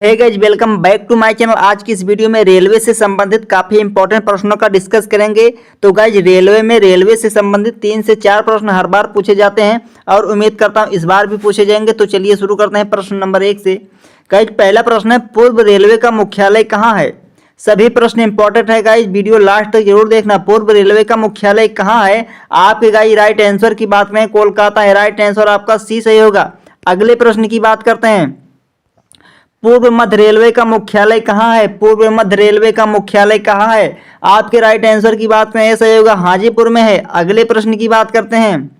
Hey guys, welcome back to my channel. आज की इस वीडियो में रेलवे से संबंधित काफी इंपॉर्टेंट प्रश्नों का डिस्कस करेंगे। तो गाइस, रेलवे से संबंधित 3 से 4 प्रश्न हर बार पूछे जाते हैं और उम्मीद करता हूं इस बार भी पूछे जाएंगे। तो चलिए शुरू करते हैं प्रश्न नंबर 1 से। गाइस, पहला प्रश्न है, पूर्व रेलवे का मुख्यालय कहाँ है? सभी प्रश्न इंपॉर्टेंट है गाइस, वीडियो लास्ट तक जरूर देखना। पूर्व रेलवे का मुख्यालय कहाँ है? आपके गाइस राइट आंसर की बात करें, कोलकाता है। राइट आंसर आपका सी सही होगा। अगले प्रश्न की बात करते हैं, पूर्व मध्य रेलवे का मुख्यालय कहाँ है? पूर्व मध्य रेलवे का मुख्यालय कहाँ है? आपके राइट आंसर की बात करें, सही होगा, हाजीपुर में है। अगले प्रश्न की बात करते हैं,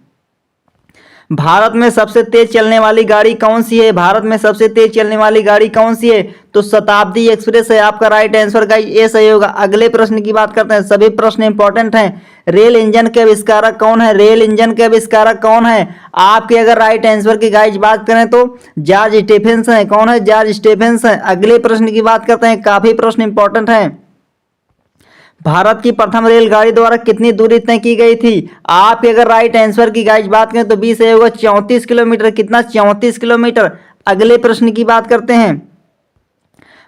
भारत में सबसे तेज चलने वाली गाड़ी कौन सी है? भारत में सबसे तेज चलने वाली गाड़ी कौन सी है? तो शताब्दी एक्सप्रेस है। आपका राइट आंसर गाइस ये सही होगा। अगले प्रश्न की बात करते हैं, सभी प्रश्न इंपॉर्टेंट हैं। रेल इंजन के आविष्कारक कौन है? रेल इंजन के आविष्कारक कौन है? आपके अगर राइट आंसर की गाइस बात करें तो जॉर्ज स्टेफेंस है। कौन है? जॉर्ज स्टेफेंस है। अगले प्रश्न की बात करते हैं, काफी प्रश्न इंपॉर्टेंट हैं। भारत की प्रथम रेलगाड़ी द्वारा कितनी दूरी तय की गई थी? आपके अगर राइट आंसर की गाइस बात करें तो 20 होगा, 34 किलोमीटर। कितना? 34 किलोमीटर। अगले प्रश्न की बात करते हैं,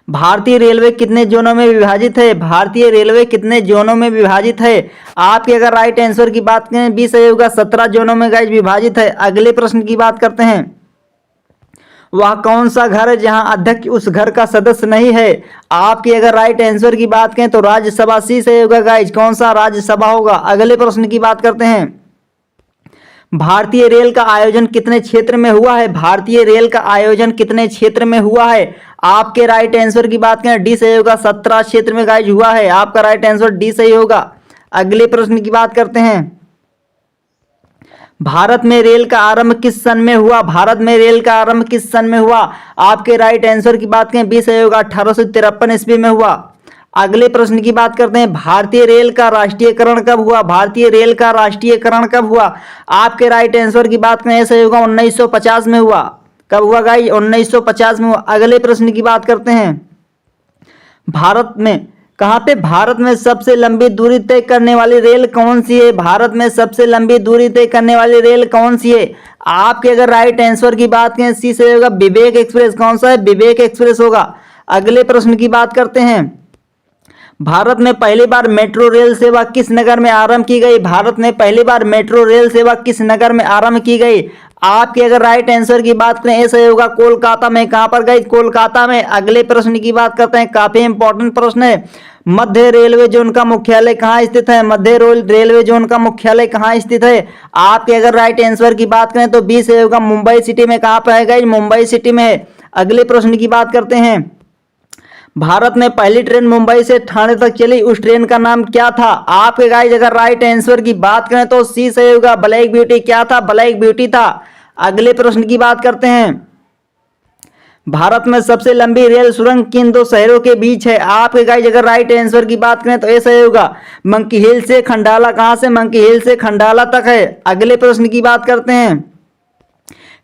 भारतीय रेलवे कितने जोनों में विभाजित है? भारतीय रेलवे कितने जोनों में विभाजित है? आपके अगर राइट आंसर की बात करें 20 होगा, 17 जोनों में गाइस विभाजित है। अगले प्रश्न की बात करते हैं, वह कौन सा घर है जहां अध्यक्ष उस घर का सदस्य नहीं है? आपकी अगर राइट आंसर की बात करें तो राज्यसभा सी से होगा गाइज। कौन सा? राज्यसभा होगा। अगले प्रश्न की बात करते हैं, भारतीय रेल का आयोजन कितने क्षेत्र में हुआ है? भारतीय रेल का आयोजन कितने क्षेत्र में हुआ है? आपके राइट आंसर की बात करें डी सही होगा, 17 क्षेत्र में गाइज हुआ है। आपका राइट आंसर डी सही होगा। अगले प्रश्न की बात करते हैं, भारत में रेल का आरंभ किस सन में हुआ? भारत में रेल का आरंभ किस सन में हुआ? आपके राइट आंसर की बात करें 20 होगा, 1853 ईस्वी में हुआ। अगले प्रश्न की बात करते हैं, भारतीय रेल का राष्ट्रीयकरण कब हुआ? भारतीय रेल का राष्ट्रीयकरण कब हुआ? आपके राइट आंसर की बात करें सही होगा, 1950 में हुआ। कब हुआ गाइस? 1950 में हुआ। अगले प्रश्न की बात करते हैं, भारत में कहाँ पे भारत में सबसे लंबी दूरी तय करने वाली रेल कौन सी है? भारत में सबसे लंबी दूरी तय करने वाली रेल कौन सी है? आपके अगर राइट आंसर की बात करें सी से होगा, विवेक एक्सप्रेस। कौन सा है? विवेक एक्सप्रेस होगा। अगले प्रश्न की बात करते हैं, भारत में पहली बार मेट्रो रेल सेवा किस नगर में आरंभ की गई? भारत में पहली बार मेट्रो रेल सेवा किस नगर में आरंभ की गई? आपके अगर राइट आंसर की बात करें ऐसा होगा, कोलकाता में। कहां पर गई? कोलकाता में। अगले प्रश्न की बात करते हैं, काफी इंपॉर्टेंट प्रश्न है, मध्य रेलवे जोन का मुख्यालय कहां स्थित है? मध्य रेलवे जोन का मुख्यालय कहां स्थित है? आपके अगर राइट आंसर की बात करें तो 20 होगा, मुंबई सिटी में। कहां पर है गाइस? मुंबई सिटी में है। अगले प्रश्न की बात करते हैं, भारत में पहली ट्रेन मुंबई से ठाणे तक चली, उस ट्रेन का नाम क्या था? आपके गाइस अगर राइट आंसर की बात करें तो सी सही होगा, ब्लैक ब्यूटी। क्या था? ब्लैक ब्यूटी था। अगले प्रश्न की बात करते हैं, भारत में सबसे लंबी रेल सुरंग किन दो शहरों के बीच है? आपके गाइस अगर राइट आंसर की बात करें तो ऐसा होगा, मंकी हिल से खंडाला। कहां से? मंकी हिल से खंडाला तक है। अगले प्रश्न की बात करते हैं,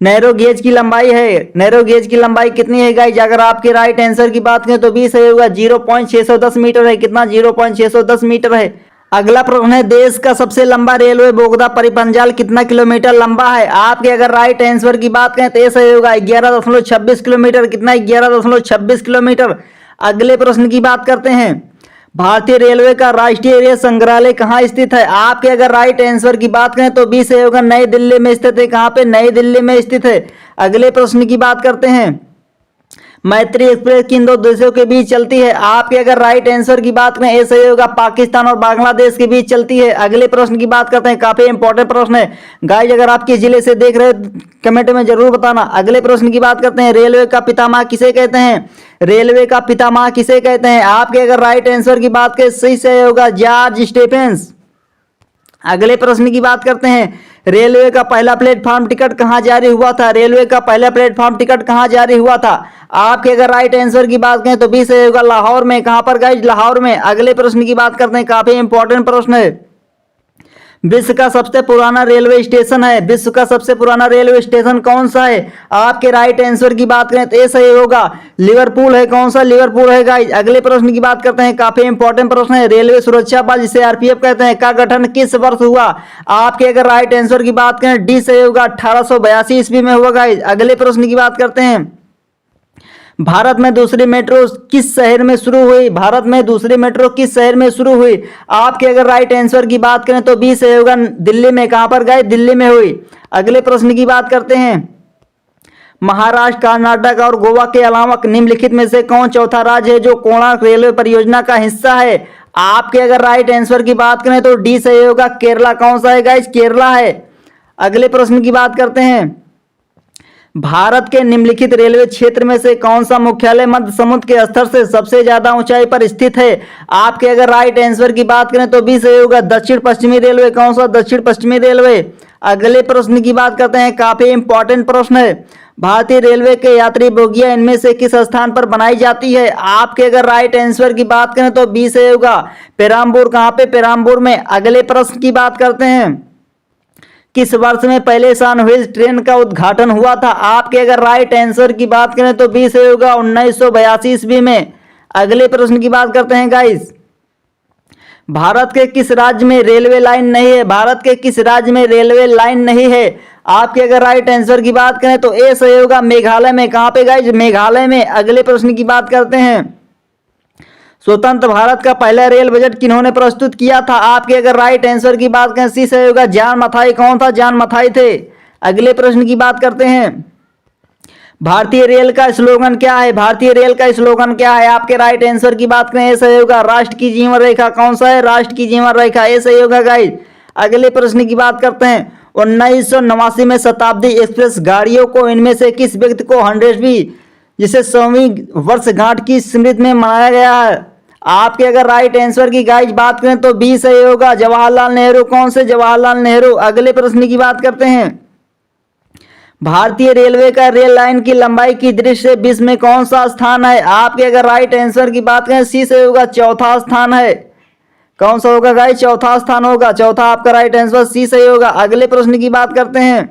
नैरो गेज की लंबाई है, नैरो गेज की लंबाई कितनी है गाइस? अगर आपके राइट आंसर की बात करें तो 20 होगा, 0.610 मीटर है। कितना? 0.610 मीटर है। अगला प्रश्न है, देश का सबसे लंबा रेलवे बोगदा परिवहन जाल कितना किलोमीटर लंबा है? आपके अगर राइट आंसर की बात करें तो ऐसा होगा, 11.26 किलोमीटर। कितना? 11.26 किलोमीटर। अगले प्रश्न की बात करते हैं, भारतीय रेलवे का राष्ट्रीय रेल संग्रहालय कहाँ स्थित है? आपके अगर राइट आंसर की बात करें तो 20 होगा, नई दिल्ली में स्थित है। कहाँ पे? नई दिल्ली में स्थित है। अगले प्रश्न की बात करते हैं, मैत्री एक्सप्रेस किन दो देशों के बीच चलती है? आपके अगर राइट आंसर की बात करें ऐसा ही होगा, पाकिस्तान और बांग्लादेश के बीच चलती है। अगले प्रश्न की बात करते हैं, काफी इंपॉर्टेंट प्रश्न है गाइज, अगर आप किस जिले से देख रहे हैं कमेंट में जरूर बताना। अगले प्रश्न की बात करते हैं, रेलवे का पितामह किसे कहते हैं? रेलवे का पितामह किसे कहते हैं? आपके अगर राइट आंसर की बात करें सही से होगा, जॉर्ज स्टेफेंस। अगले प्रश्न की बात करते हैं, रेलवे का पहला प्लेटफॉर्म टिकट कहां जारी हुआ था? रेलवे का पहला प्लेटफॉर्म टिकट कहां जारी हुआ था? आपके अगर राइट आंसर की बात करें तो 20 होगा, लाहौर में। कहां पर गाइस? लाहौर में। अगले प्रश्न की बात करते हैं, काफी इंपॉर्टेंट प्रश्न है, विश्व का सबसे पुराना रेलवे स्टेशन है, विश्व का सबसे पुराना रेलवे स्टेशन कौन सा है? आपके राइट आंसर की बात करें तो ये सही होगा, लिवरपूल है। कौन सा? लिवरपूल है गाइस। अगले प्रश्न की बात करते हैं, काफी इंपॉर्टेंट प्रश्न है, रेलवे सुरक्षा बल जिसे आरपीएफ कहते हैं का गठन किस वर्ष हुआ? आपके अगर राइट आंसर की बात करें डी सही होगा, 1882 ईस्वी में हुआ गाइस। अगले प्रश्न की बात करते हैं, भारत में दूसरी मेट्रो किस शहर में शुरू हुई? भारत में दूसरी मेट्रो किस शहर में शुरू हुई? आपके अगर राइट आंसर की बात करें तो बी सही होगा, दिल्ली में। कहां पर गए? दिल्ली में हुई। अगले प्रश्न की बात करते हैं। महाराष्ट्र, कर्नाटक और गोवा के अलावा निम्नलिखित में से कौन चौथा राज्य है जो कोणार्क रेलवे परियोजना का हिस्सा है? आपके अगर राइट आंसर की बात करें तो डी सही होगा, केरला। कौन सा है गाइस? केरला है। अगले प्रश्न की बात करते हैं। भारत के निम्नलिखित रेलवे क्षेत्र में से कौन सा मुख्यालय मध्य समुद्र के स्तर से सबसे ज्यादा ऊंचाई पर स्थित है? आपके अगर राइट आंसर की बात करें तो बी सही होगा, दक्षिण पश्चिमी रेलवे। कौन सा? दक्षिण पश्चिमी रेलवे। अगले प्रश्न की बात करते हैं, काफी इंपॉर्टेंट प्रश्न है। भारतीय रेलवे के यात्री बोगियां इनमें से किस स्थान पर बनाई जाती है? आपके अगर राइट आंसर की बात करें तो बी सही होगा, पेराम्बूर। कहां पे? पेराम्बूर में। अगले प्रश्न की बात करते हैं। किस वर्ष में पहले सन व्हील्स ट्रेन का उद्घाटन हुआ था? आपके अगर राइट आंसर की बात करें तो बी सही होगा, 1982 ईस्वी में। अगले प्रश्न की बात करते हैं गाइस। भारत के किस राज्य में रेलवे लाइन नहीं है? भारत के किस राज्य में रेलवे लाइन नहीं है? आपके अगर राइट आंसर की बात करें तो ए सही होगा, मेघालय में। कहां पे गाइस? मेघालय में। अगले प्रश्न की बात करते हैं। स्वतंत्र भारत का पहला रेल बजट किन्होंने प्रस्तुत किया था? आपके अगर राइट आंसर की बात करें सी सही होगा, जॉन मथाई। कौन था? जॉन मथाई थे। अगले प्रश्न की बात करते हैं। भारतीय रेल का स्लोगन क्या है? भारतीय रेल का स्लोगन क्या है? आपके राइट आंसर की बात करें ए सही होगा, राष्ट्र की जीवन रेखा। कौन सा है? राष्ट्र की जीवन रेखा, ए सही होगा गाइस। अगले प्रश्न की बात करते हैं। 1989 में शताब्दी एक्सप्रेस गाड़ियों को इनमें से किस व्यक्ति को 100वीं जिसे 100वीं वर्षगांठ की स्मृति में मनाया गया है? आपके अगर राइट आंसर की गाइस बात करें तो बी सही होगा, जवाहरलाल नेहरू। कौन से? जवाहरलाल नेहरू। अगले प्रश्न की बात करते हैं। भारतीय रेलवे का रेल लाइन की लंबाई की दृष्टि से विश्व में कौन सा स्थान है? आपके अगर राइट आंसर की बात करें सी सही होगा, चौथा स्थान है। कौन सा होगा गाइस? चौथा स्थान होगा। चौथा आपका राइट आंसर सी सही होगा। अगले प्रश्न की बात करते हैं।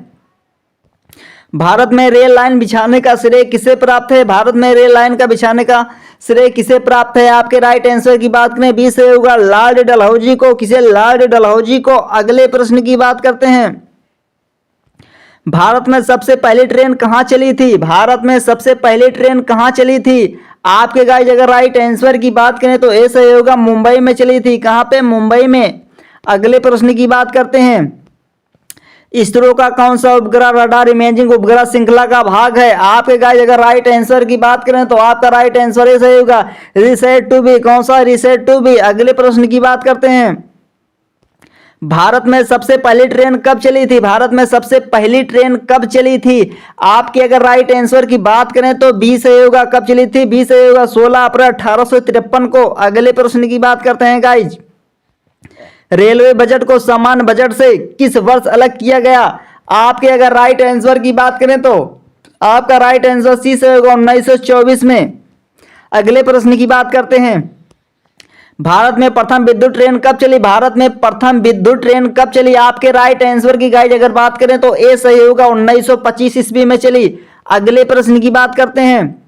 भारत में रेल लाइन बिछाने का श्रेय किसे प्राप्त है? भारत में रेल लाइन का बिछाने का श्रेय किसे प्राप्त है? आपके राइट आंसर की बात करें बी सही होगा, लॉर्ड डलहौजी को। किसे? लॉर्ड डलहौजी को। अगले प्रश्न की बात करते हैं। भारत में सबसे पहली ट्रेन कहां चली थी? भारत में सबसे पहली ट्रेन कहां चली थी? आपके गाइस अगर राइट आंसर की बात करें तो ए सही होगा, मुंबई में चली थी। कहां पे? मुंबई में। अगले प्रश्न की बात करते हैं। इसरो का कौन सा उपग्रह रडार इमेजिंग उपग्रह श्रृंखला का भाग है? आपके गाइस अगर राइट आंसर की बात करें तो आपका राइट आंसर ए सही होगा, रिसैट 2B। कौन सा? रिसैट 2B। अगले प्रश्न की बात करते हैं। भारत में सबसे पहली ट्रेन कब चली थी? भारत में सबसे पहली ट्रेन कब चली थी? आपकी अगर राइट आंसर की बात करें तो बी सही होगा, कब चली थी? बी सही होगा, 16 अप्रैल 1853 को। अगले प्रश्न की बात करते हैं गाइज। रेलवे बजट को सामान्य बजट से किस वर्ष अलग किया गया? आपके अगर राइट आंसर की बात करें तो आपका राइट आंसर सी सही होगा, 1924 में। अगले प्रश्न की बात करते हैं। भारत में प्रथम विद्युत ट्रेन कब चली? भारत में प्रथम विद्युत ट्रेन कब चली? आपके राइट आंसर की गाइड अगर बात करें तो ए सही होगा, 1925 ईस्वी में चली। अगले प्रश्न की बात करते हैं।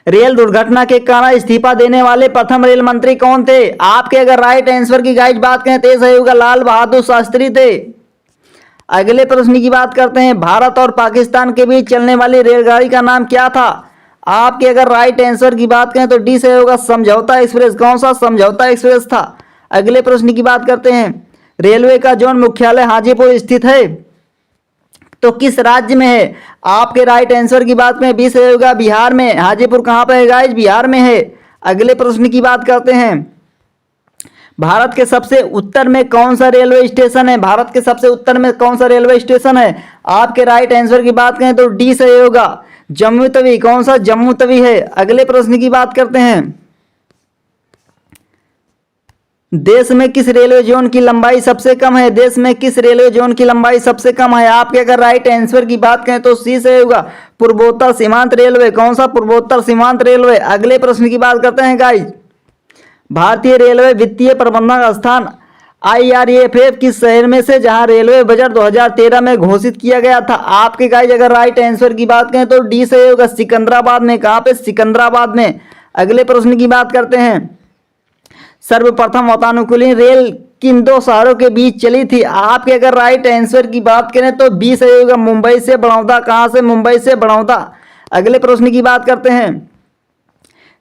रेल दुर्घटना के कारण इस्तीफा देने वाले प्रथम रेल मंत्री कौन थे? आपके अगर राइट आंसर की गाइड बात करें तो ए सही होगा, लाल बहादुर शास्त्री थे। अगले प्रश्न की बात करते हैं। भारत और पाकिस्तान के बीच चलने वाली रेलगाड़ी का नाम क्या था? आपके अगर राइट आंसर की बात करें तो डी से होगा, समझौता एक्सप्रेस। कौन सा? समझौता एक्सप्रेस था। अगले प्रश्न की बात करते हैं। रेलवे का जोन मुख्यालय हाजीपुर स्थित है तो किस राज्य में है? आपके राइट आंसर की बात करें बी से होगा, बिहार में। हाजीपुर कहां पर है गाइस? बिहार में है। अगले प्रश्न की बात करते हैं। भारत के सबसे उत्तर में कौन सा रेलवे स्टेशन है? भारत के सबसे उत्तर में कौन सा रेलवे स्टेशन है? आपके राइट आंसर की बात करें तो डी सही होगा, जम्मू तवी। कौन सा? जम्मू तवी है। अगले प्रश्न की बात करते हैं। देश में किस रेलवे जोन की लंबाई सबसे कम है? देश में किस रेलवे जोन की लंबाई सबसे कम है? आपके अगर राइट आंसर की बात करें तो सी से होगा, पूर्वोत्तर सीमांत रेलवे। कौन सा? पूर्वोत्तर सीमांत रेलवे। अगले प्रश्न की बात करते हैं गाइस। भारतीय रेलवे वित्तीय प्रबंधन स्थान IRFF किस शहर में से जहां रेलवे बजट 2013 में घोषित किया गया था? आपके गाइस अगर राइट आंसर की बात करें तो डी से होगा, सिकंदराबाद में। कहां पे? सिकंदराबाद में। अगले प्रश्न की बात करते हैं। सर्वप्रथम वातानुकूलित रेल किन दो शहरों के बीच चली थी? आपके अगर राइट आंसर की बात करें तो बी सही होगा, मुंबई से बड़ौदा। कहां से? मुंबई से बड़ौदा। अगले प्रश्न की बात करते हैं,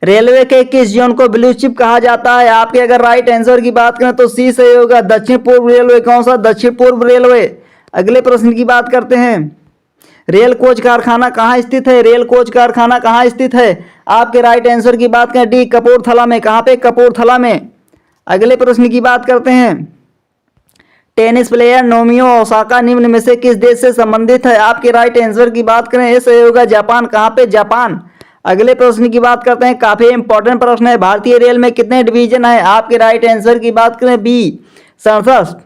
रेलवे के किस जोन को ब्लू चिप कहा जाता है? आपके अगर राइट आंसर की बात करें तो सी सही होगा, दक्षिण पूर्व रेलवे। कौन सा? दक्षिण पूर्व रेलवे। अगले प्रश्न की बात करते हैं, रेल कोच कारखाना कहाँ स्थित है? रेल कोच कारखाना कहाँ स्थित है? आपके राइट आंसर की बात करें डी कपूरथला में। कहाँ पे? कपूरथला में। अगले प्रश्न की बात करते हैं, टेनिस प्लेयर नोमियो ओसाका निम्न में से किस देश से संबंधित है? आपके राइट आंसर की बात करें ए सही होगा, जापान। कहाँ पे? जापान। अगले प्रश्न की बात करते हैं, काफी इंपॉर्टेंट प्रश्न है, भारतीय रेल में कितने डिवीजन है? आपके राइट आंसर की बात करें बी 67।